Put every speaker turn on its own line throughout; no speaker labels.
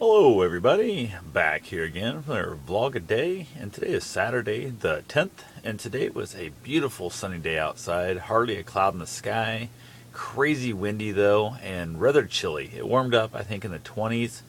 Hello, everybody. Back here again for our vlog a day, and today is Saturday the 10th, and today was a beautiful sunny day outside. Hardly a cloud in the sky. Crazy windy though, and rather chilly. It warmed up, I think, in the 20s.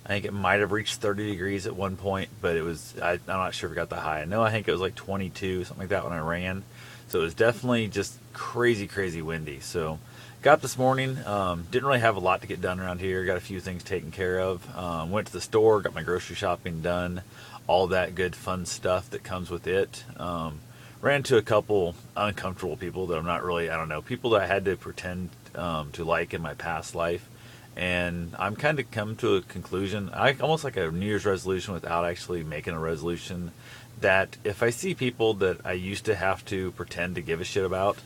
I think it might have reached 30 degrees at one point, but I'm not sure if it got that high. I think it was like 22, something like that when I ran. So it was definitely just crazy, crazy windy. So got up this morning, didn't really have a lot to get done around here. Got a few things taken care of. Went to the store, got my grocery shopping done, all that good fun stuff that comes with it. Ran into a couple uncomfortable people that I'm not really, I don't know, people that I had to pretend to like in my past life. And I'm kind of come to a conclusion, almost like a New Year's resolution without actually making a resolution, that if I see people that I used to have to pretend to give a shit about,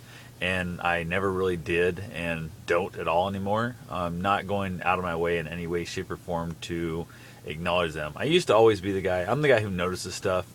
and I never really did and don't at all anymore, I'm not going out of my way in any way, shape, or form to acknowledge them. I used to always be I'm the guy who notices stuff,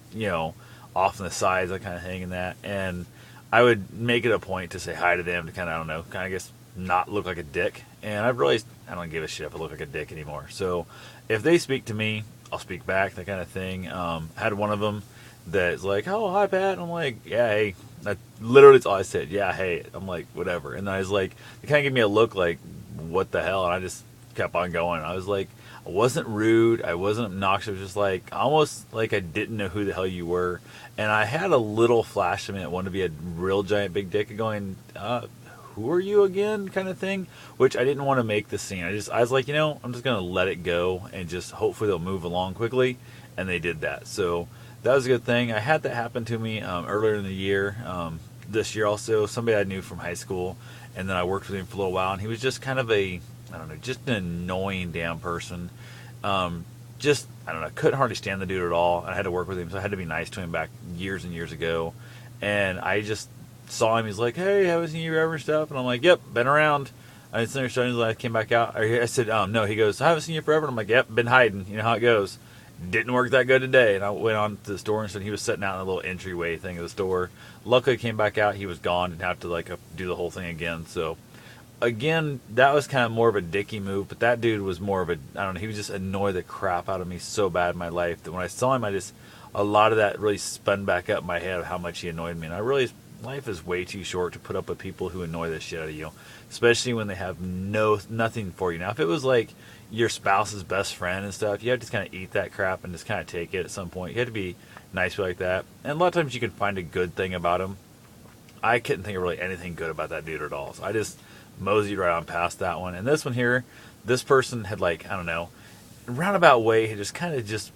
off on the sides, that kind of thing, and that. And I would make it a point to say hi to them to kind of, I don't know, kind of guess not look like a dick. And I've realized I don't give a shit if I look like a dick anymore. So if they speak to me, I'll speak back, that kind of thing. Had one of them that's like, "Oh, hi, Pat." I'm like, "Yeah, hey." That's all I said. "Yeah, hey." I'm like, whatever. And I was like, they kind of gave me a look like, what the hell? And I just kept on going. I was like, I wasn't rude. I wasn't obnoxious. I was just like, almost like I didn't know who the hell you were. And I had a little flash of me that wanted to be a real giant big dick going, who are you again, kind of thing, which I didn't want to make the scene. I was like, I'm just going to let it go and just hopefully they'll move along quickly. And they did that. So that was a good thing. I had that happen to me earlier in the year. This year also, somebody I knew from high school, and then I worked with him for a little while, and he was just kind of I don't know, just an annoying damn person. I don't know, couldn't hardly stand the dude at all. I had to work with him, so I had to be nice to him back years and years ago. And I just saw him. He's like, "Hey, haven't seen you ever and stuff." And I'm like, "Yep, been around." I didn't understand. I came back out. I said, "No." He goes, "I haven't seen you forever." And I'm like, "Yep, been hiding. You know how it goes." Didn't work that good today. And I went on to the store and said he was sitting out in a little entryway thing of the store. Luckily, came back out. He was gone. Didn't have to do the whole thing again. So again, that was kind of more of a dicky move. But that dude was more of I don't know. He was just annoyed the crap out of me so bad in my life that when I saw him, a lot of that really spun back up in my head of how much he annoyed me. And I realized life is way too short to put up with people who annoy the shit out of you, especially when they have nothing for you. Now, if it was like your spouse's best friend and stuff, you have to just kind of eat that crap and just kind of take it at some point. You have to be nice like that. And a lot of times you can find a good thing about him. I couldn't think of really anything good about that dude at all. So I just moseyed right on past that one. And this one here, this person had I don't know, roundabout way, had just kind of just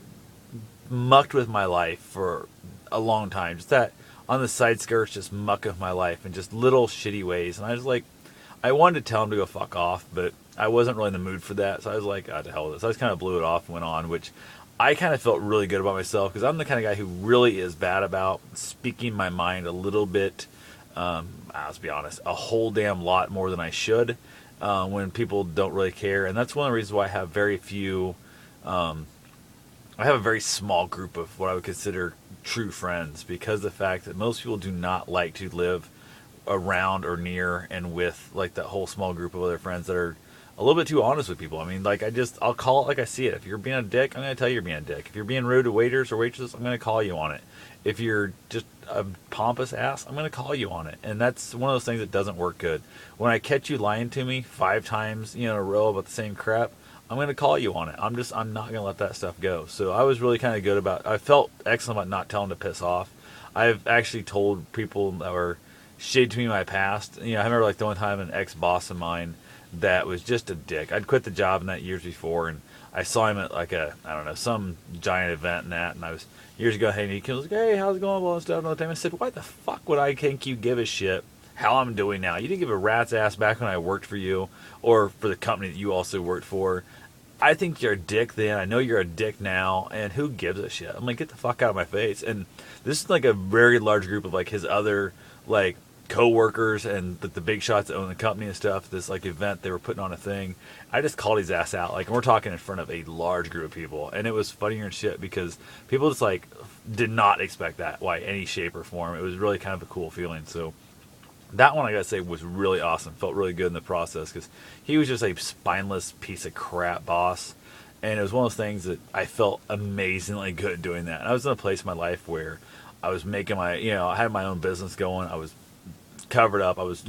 mucked with my life for a long time. Just that on the side skirts, just muck with my life in just little shitty ways. And I was like, I wanted to tell him to go fuck off, but I wasn't really in the mood for that. So I was like, "Ah, to hell with this." I just kind of blew it off and went on, which I kind of felt really good about myself because I'm the kind of guy who really is bad about speaking my mind a little bit. Let's be honest, a whole damn lot more than I should when people don't really care. And that's one of the reasons why I have very few. I have a very small group of what I would consider true friends because of the fact that most people do not like to live around or near and with that whole small group of other friends that are a little bit too honest with people. I mean, I'll call it like I see it. If you're being a dick, I'm going to tell you you're being a dick. If you're being rude to waiters or waitresses, I'm going to call you on it. If you're just a pompous ass, I'm going to call you on it. And that's one of those things that doesn't work good. When I catch you lying to me 5 times, in a row about the same crap, I'm going to call you on it. I'm not going to let that stuff go. So I was really kind of good I felt excellent about not telling to piss off. I've actually told people that were shade to me in my past. I remember the one time an ex-boss of mine that was just a dick. I'd quit the job in that years before, and I saw him at I don't know, some giant event and I was years ago, hey, and he was like, "Hey, how's it going?" Blah, blah, stuff. And all the time I said, "Why the fuck would I think you give a shit how I'm doing now? You didn't give a rat's ass back when I worked for you or for the company that you also worked for. I think you're a dick then. I know you're a dick now, and who gives a shit?" I'm like, "Get the fuck out of my face." And this is a very large group of his other co-workers and the big shots that own the company and stuff. This event they were putting on a thing. I just called his ass out. And we're talking in front of a large group of people, and it was funnier and shit because people just did not expect that by any shape or form. It was really kind of a cool feeling. So that one I gotta say was really awesome. Felt really good in the process because he was just a spineless piece of crap boss. And it was one of those things that I felt amazingly good doing that. And I was in a place in my life where I was making my, I had my own business going. I was covered up. I was,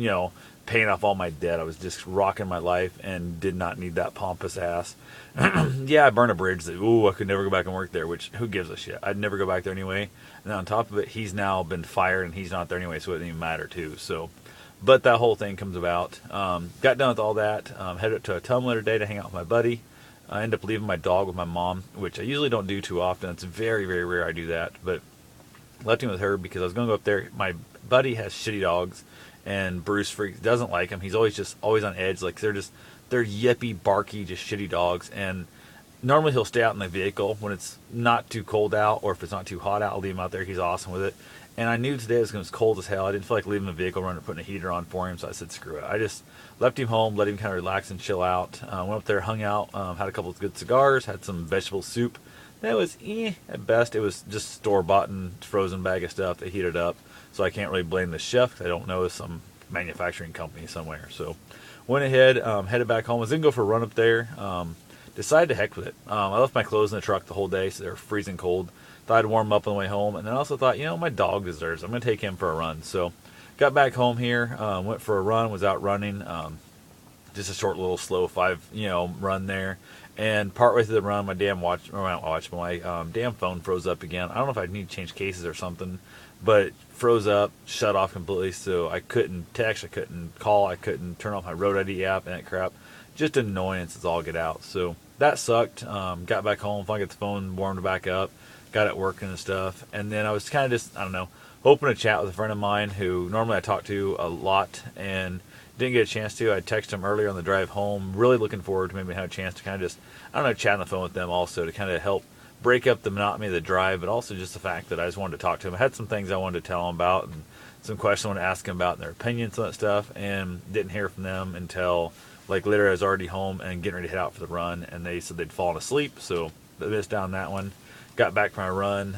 paying off all my debt. I was just rocking my life and did not need that pompous ass. Yeah, I burned a bridge that, I could never go back and work there, which who gives a shit? I'd never go back there anyway. And on top of it, he's now been fired and he's not there anyway, so it didn't even matter too. So, but that whole thing comes about. Got done with all that. Headed up to a Tumblr today to hang out with my buddy. I end up leaving my dog with my mom, which I usually don't do too often. It's very, very rare I do that. But left him with her because I was going to go up there. My buddy has shitty dogs, and Bruce doesn't like them. He's always on edge. Like they're yippy, barky, just shitty dogs. And normally he'll stay out in the vehicle when it's not too cold out, or if it's not too hot out, I'll leave him out there. He's awesome with it. And I knew today it was cold as hell. I didn't feel like leaving the vehicle running or putting a heater on for him, so I said screw it. I just left him home, let him kind of relax and chill out. Went up there, hung out, had a couple of good cigars, had some vegetable soup. That was at best. It was just store-bought and frozen bag of stuff. They heated up, so I can't really blame the chef. I don't know, it's some manufacturing company somewhere. So went ahead, headed back home. I was going to go for a run up there. Decided to heck with it. I left my clothes in the truck the whole day, so they were freezing cold. Thought I'd warm up on the way home, and then I also thought, my dog deserves it. I'm going to take him for a run. So got back home here, went for a run, was out running, just a short little slow 5 run there. And partway through the run, my damn damn phone froze up again. I don't know if I need to change cases or something, but it froze up, shut off completely, so I couldn't text, I couldn't call, I couldn't turn off my Road ID app and that crap. Just annoyance is all get out. So that sucked. Got back home, finally got the phone warmed back up, got it working and stuff. And then I was kind of just, hoping to chat with a friend of mine who normally I talk to a lot and didn't get a chance to. I texted him earlier on the drive home. Really looking forward to maybe having a chance to kind of just, chat on the phone with them also to kind of help break up the monotony of the drive, but also just the fact that I just wanted to talk to him. I had some things I wanted to tell him about and some questions I wanted to ask him about and their opinions on that stuff, and didn't hear from them until later. I was already home and getting ready to head out for the run, and they said they'd fallen asleep, so I missed out on that one. Got back from my run,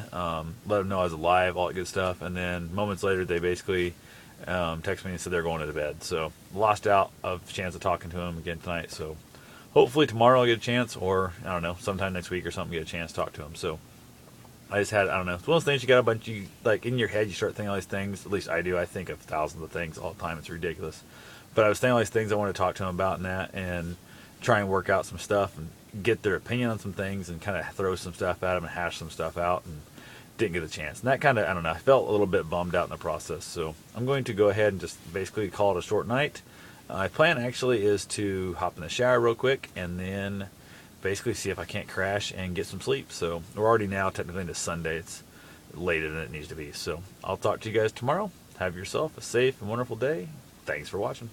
let them know I was alive, all that good stuff, and then moments later they basically texted me and said they're going to bed. So lost out of a chance of talking to him again tonight. So hopefully tomorrow I'll get a chance, or sometime next week or something, get a chance to talk to him. So I just had, it's one of those things you got a bunch, in your head you start thinking all these things. At least I do. I think of thousands of things all the time. It's ridiculous. But I was thinking all these things I want to talk to him about and that, and try and work out some stuff and get their opinion on some things and kind of throw some stuff at them and hash some stuff out, and didn't get a chance. And that kind of, I felt a little bit bummed out in the process. So I'm going to go ahead and just basically call it a short night. My plan actually is to hop in the shower real quick and then basically see if I can't crash and get some sleep. So we're already now technically into Sunday. It's later than it needs to be. So I'll talk to you guys tomorrow. Have yourself a safe and wonderful day. Thanks for watching.